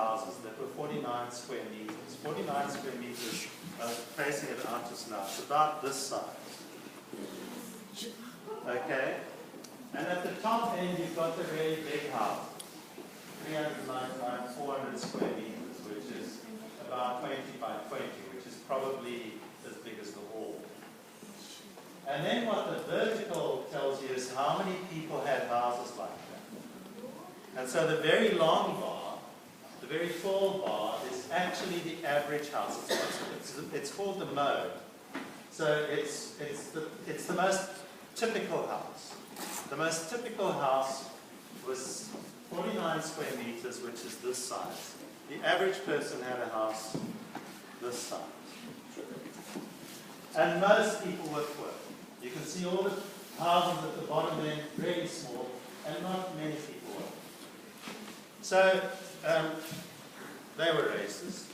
houses that were 49 square meters. 49 square meters, facing it out just now. It's about this size. Okay? And at the top end, you've got the very big house. 399, 400 square meters, which is about 20 by 20, which is probably as big as the hall. And then what the vertical tells you is how many people had houses like that. And so the very long bar, the very tall bar, is actually the average house. It's called the mode. So it's the most typical house. The most typical house was 49 square meters, which is this size. The average person had a house this size. And most people were poor. You can see all the houses at the bottom there, really small, and not many people were. So they were racist,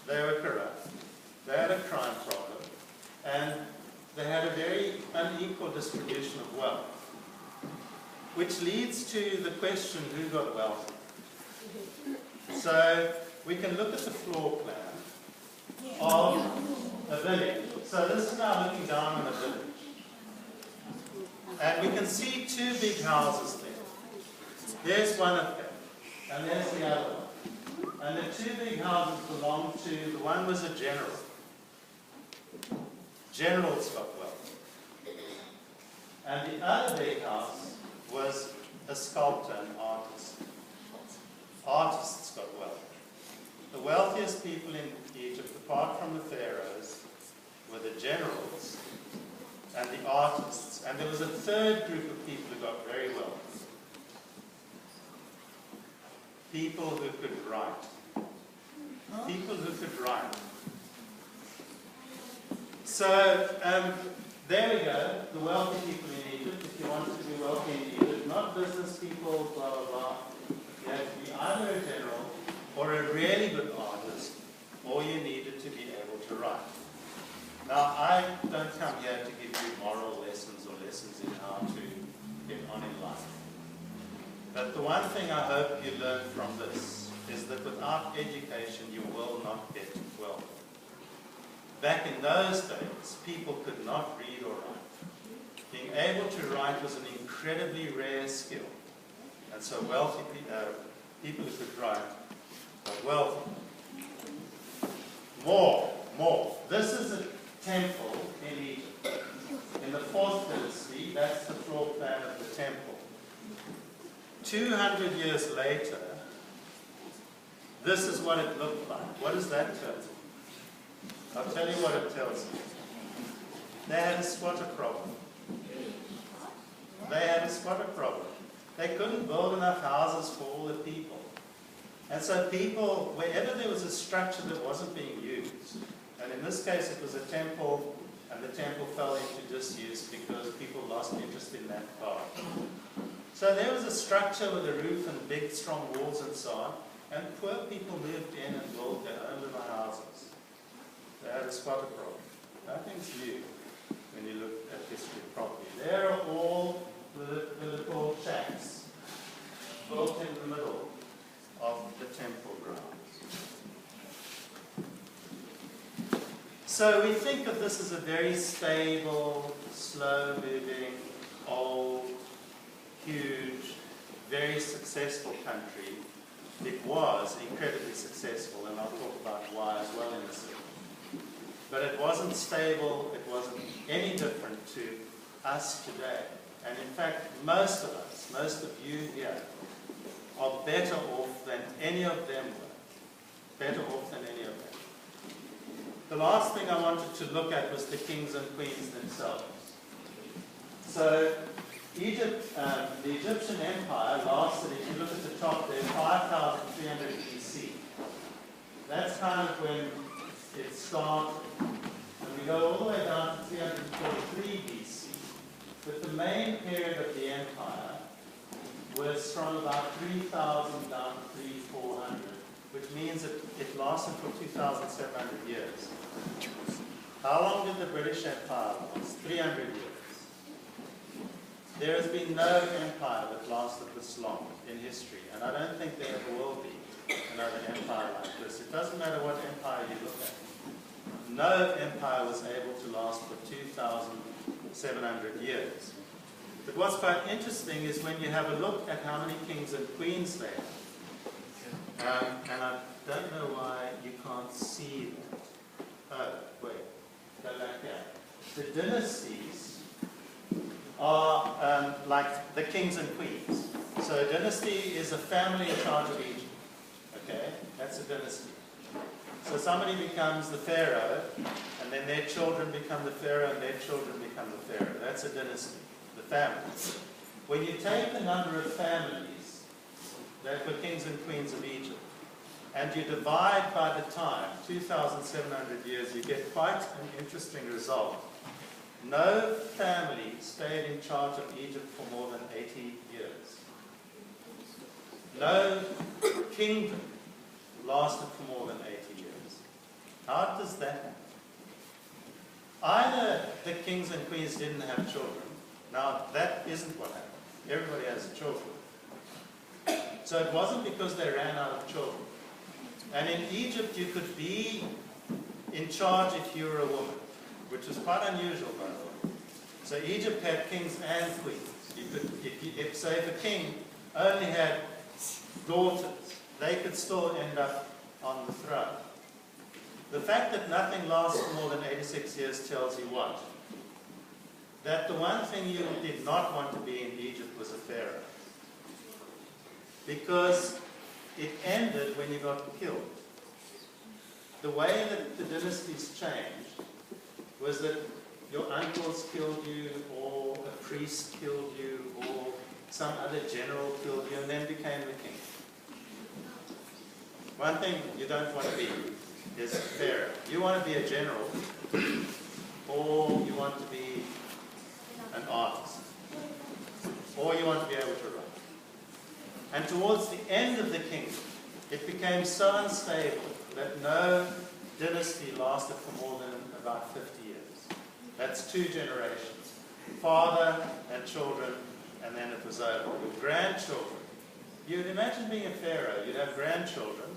they were corrupt, they had a crime problem, and they had a very unequal distribution of wealth. Which leads to the question, who got wealthy? So we can look at the floor plan of a village. So this is now looking down on a village. And we can see two big houses there. There's one of them, and there's the other one. And the two big houses belong to, the one was a general. Generals got wealthy. And the other big house was a sculptor, an artist. Artists got wealthy. The wealthiest people in Egypt, apart from the pharaohs, were the generals and the artists. And there was a third group of people who got very wealthy. People who could write. People who could write. So, there we go, the wealthy people in Egypt. If you wanted to be wealthy in Egypt, not business people, blah, blah, blah. You had to be either a general or a really good artist, or you needed to be able to write. Now, I don't come here to give you moral lessons or lessons in how to get on in life. But the one thing I hope you learn from this is that without education, you will not get wealth. Back in those days, people could not read or write. Being able to write was an incredibly rare skill. And so wealthy people who could write got wealthy. More. This is a temple in Egypt. In the 4th dynasty, that's the floor plan of the temple. 200 years later, this is what it looked like. What does that tell you? I'll tell you what it tells you. They had a squatter problem. They couldn't build enough houses for all the people. And so people, wherever there was a structure that wasn't being used, and in this case it was a temple, and the temple fell into disuse because people lost interest in that part. So there was a structure with a roof and big strong walls and so on, and poor people moved in and built their own little houses. They had a squatter problem. Nothing's new when you look at history properly. There are all the little shacks built in the middle of the temple grounds. So we think of this as a very stable, slow-moving, old, huge, very successful country. It was incredibly successful, and I'll talk about why as well in a second. But it wasn't stable, it wasn't any different to us today. And in fact, most of us, most of you here, are better off than any of them were. Better off than any of them. The last thing I wanted to look at was the kings and queens themselves. So, Egypt, the Egyptian Empire lasted, if you look at the top there, 5,300 BC. That's kind of when it started. And we go all the way down to 343 BC. But the main period of the empire was from about 3,000 down to 3,400, which means that it lasted for 2,700 years. How long did the British Empire last? 300 years. There has been no empire that lasted this long in history, and I don't think there ever will be. another empire like this. It doesn't matter what empire you look at. No empire was able to last for 2,700 years. But what's quite interesting is when you have a look at how many kings and queens they have. And I don't know why you can't see that. Oh, wait, go back here. The dynasties are like the kings and queens. So a dynasty is a family in charge of Egypt. Okay, that's a dynasty. So somebody becomes the pharaoh, and then their children become the pharaoh, and their children become the pharaoh. That's a dynasty, the family. When you take the number of families that were kings and queens of Egypt, and you divide by the time, 2,700 years, you get quite an interesting result. No family stayed in charge of Egypt for more than 80 years. No kingdom lasted for more than 80 years. How does that happen? Either the kings and queens didn't have children. Now, that isn't what happened. Everybody has children. So it wasn't because they ran out of children. And in Egypt, you could be in charge if you were a woman, which is quite unusual, by the way. So Egypt had kings and queens. You could, if a king only had daughters, they could still end up on the throne. The fact that nothing lasts for more than 86 years tells you what? That the one thing you did not want to be in Egypt was a pharaoh. Because it ended when you got killed. The way that the dynasties changed was that your uncles killed you, or a priest killed you, or some other general killed you, and then became the king. One thing you don't want to be is a pharaoh. You want to be a general, or you want to be an artist, or you want to be able to write. And towards the end of the kingdom, it became so unstable that no dynasty lasted for more than about 50 years. That's 2 generations. Father and children, and then it was over. Your grandchildren. You'd imagine being a pharaoh, you'd have grandchildren,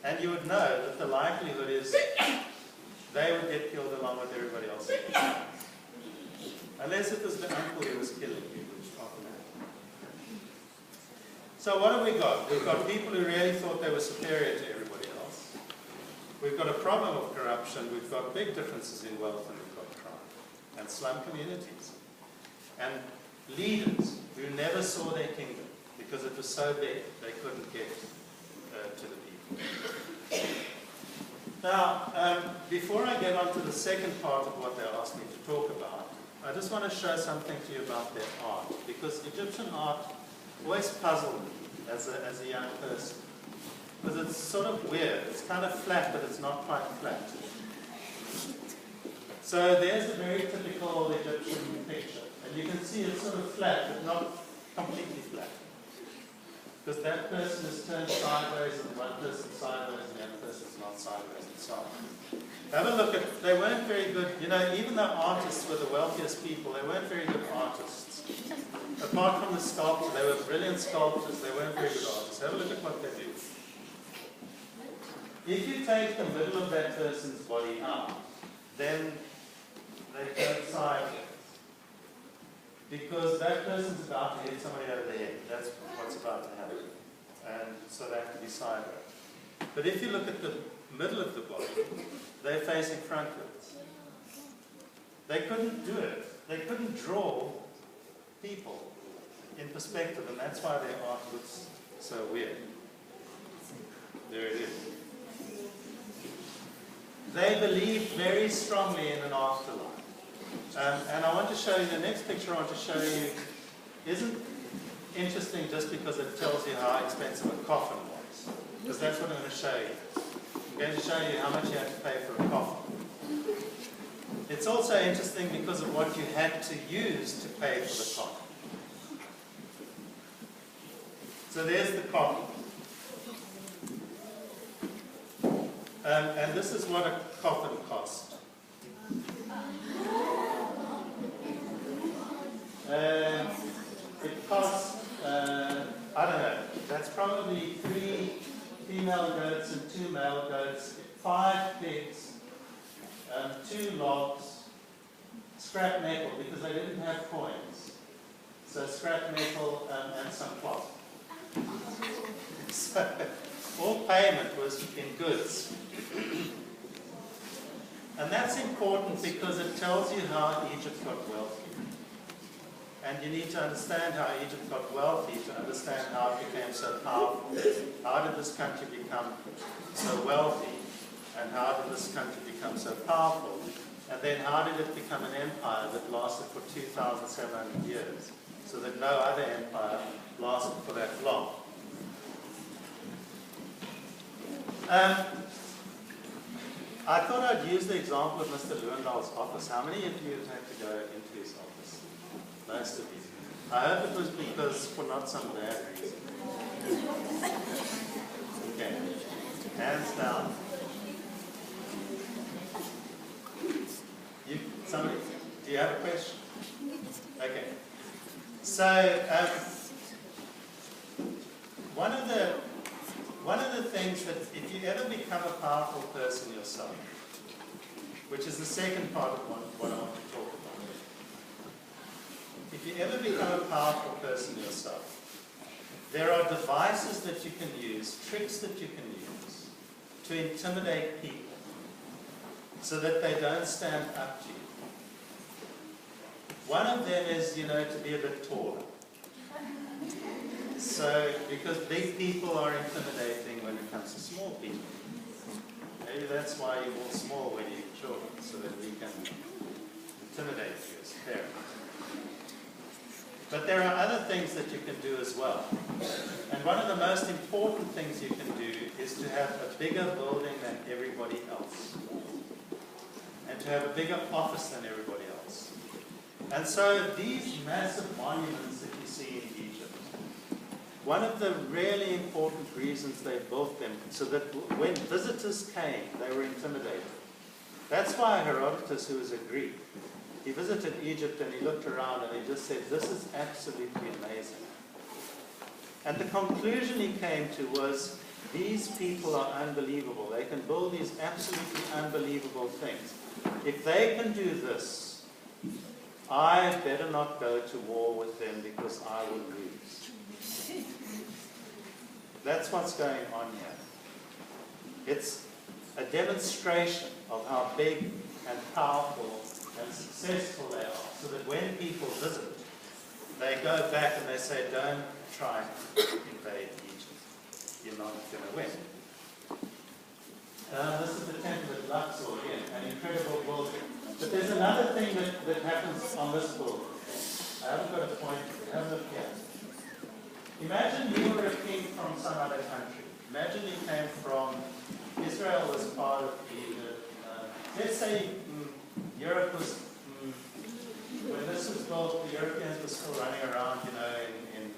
and you would know that the likelihood is they would get killed along with everybody else. Unless it was the uncle who was killing you, which often happened. So what have we got? We've got people who really thought they were superior to everybody else. We've got a problem of corruption. We've got big differences in wealth, and we've got crime. And slum communities. And leaders who never saw their kingdom because it was so big they couldn't get to the people. Now, before I get on to the second part of what they asked me to talk about, I just want to show something to you about their art, because Egyptian art always puzzled me as a young person, because it's sort of weird. It's kind of flat, but it's not quite flat. So there's a very typical Egyptian picture, and you can see it's sort of flat, but not completely flat. Because that person is turned sideways, and one person sideways, and the other person's not sideways, and so on. Have a look at, they weren't very good, you know, even though artists were the wealthiest people, they weren't very good artists. Apart from the sculpture, they were brilliant sculptors, they weren't very good artists. Have a look at what they do. If you take the middle of that person's body out, then they turn sideways. Because that person's about to hit somebody over the head. That's what's about to happen. And so they have to be sideways. But if you look at the middle of the body, they're facing frontwards. They couldn't do it. They couldn't draw people in perspective, and that's why their art looks so weird. There it is. They believed very strongly in an afterlife. And I want to show you, the next picture I want to show you isn't interesting just because it tells you how expensive a coffin was. Because that's what I'm going to show you. I'm going to show you how much you had to pay for a coffin. It's also interesting because of what you had to use to pay for the coffin. So there's the coffin. And this is what a coffin cost. It costs, I don't know, that's probably 3 female goats and 2 male goats, 5 pigs, 2 logs, scrap metal, because they didn't have coins. So scrap metal and some cloth. So all payment was in goods. And that's important because it tells you how Egypt got wealthy. And you need to understand how Egypt got wealthy to understand how it became so powerful. How did this country become so wealthy? And how did this country become so powerful? And then how did it become an empire that lasted for 2,700 years? So that no other empire lasted for that long. I thought I'd use the example of Mr. Lewandow's office. How many of you have had to go into his office? Most of you. I hope it was because for not some bad reason. Okay. Hands down. Somebody? Do you have a question? Okay. So, one of the things that if you ever become a powerful person yourself, which is the second part of what I want to talk about. If you ever become a powerful person yourself, there are devices that you can use, tricks that you can use to intimidate people so that they don't stand up to you. One of them is, to be a bit taller. So, because big people are intimidating when it comes to small people. Maybe that's why you're all small when you're children, so that we can intimidate you as parents. But there are other things that you can do as well. And one of the most important things you can do is to have a bigger building than everybody else. And to have a bigger office than everybody else. And so these massive monuments that you see in Egypt, one of the really important reasons they built them, so that when visitors came, they were intimidated. That's why Herodotus, who was a Greek, he visited Egypt and he looked around and he just said, this is absolutely amazing. And the conclusion he came to was, these people are unbelievable. They can build these absolutely unbelievable things. If they can do this, I better not go to war with them because I will lose. That's what's going on here. It's a demonstration of how big and powerful and successful they are, so that when people visit, they go back and they say, don't try to invade Egypt. You're not going to win. This is the temple at Luxor again, an incredible building. But there's another thing that happens on this building. I haven't got a point here. Have a look here. Imagine you were a king from some other country. Imagine you came from Israel was part of Egypt. Let's say Europe was, when this was built, the Europeans were still running around, in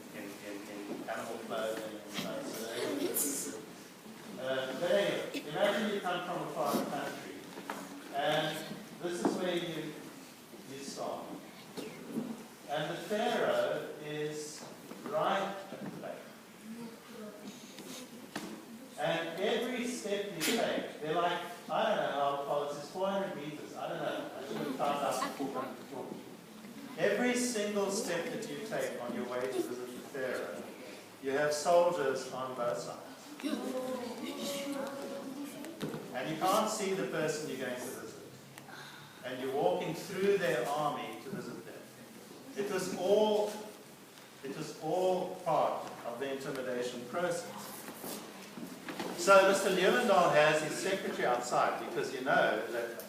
animal clothing and stuff. But anyway, imagine you come from a foreign country, and this is where you start. And the Pharaoh is right at the back. And every step you take, they're like, I don't know how far this is, 400 meters, I don't know. I should have found out before. Every single step that you take on your way to visit the Pharaoh, you have soldiers on both sides. And you can't see the person you're going to visit. And you're walking through their army to visit them. It was all part of the intimidation process. So Mr. Lewandowski has his secretary outside, because you know that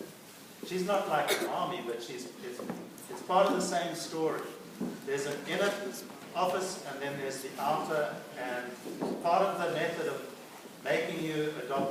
she's not like an army, but it's part of the same story. There's an inner office, and then there's the outer, and part of the method of making you adopt